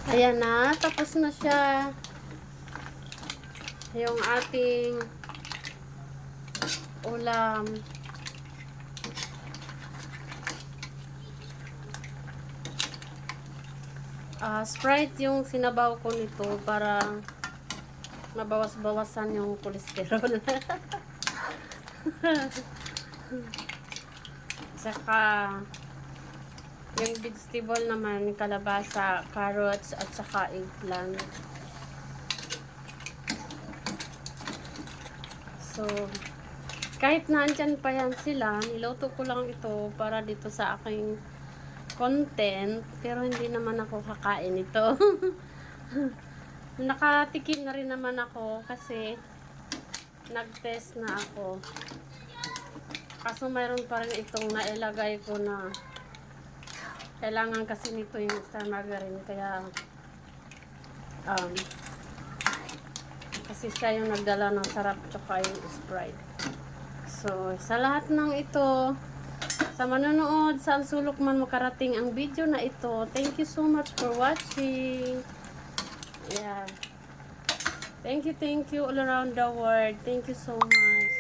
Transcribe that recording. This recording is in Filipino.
Ayan na, tapos na siya. Yung ating ulam. Sprite yung sinabaw ko nito para mabawas-bawasan yung kolesterol. Saka yung vegetable naman, kalabasa, carrots, at saka eggplant. So, kahit nandyan pa yan sila, niluto ko lang ito para dito sa aking content, pero hindi naman ako kakain ito. Nakatikim na rin naman ako kasi nag-test na ako. Kaso mayroon pa rin itong nailagay ko na kailangan kasi nito yung star margarine, kaya kasi siya yung nagdala ng sarap tsaka yung Sprite. So, sa lahat ng ito, sa manonood, saan sulok man makarating ang video na ito, thank you so much for watching. Yeah. Thank you all around the world. Thank you so much.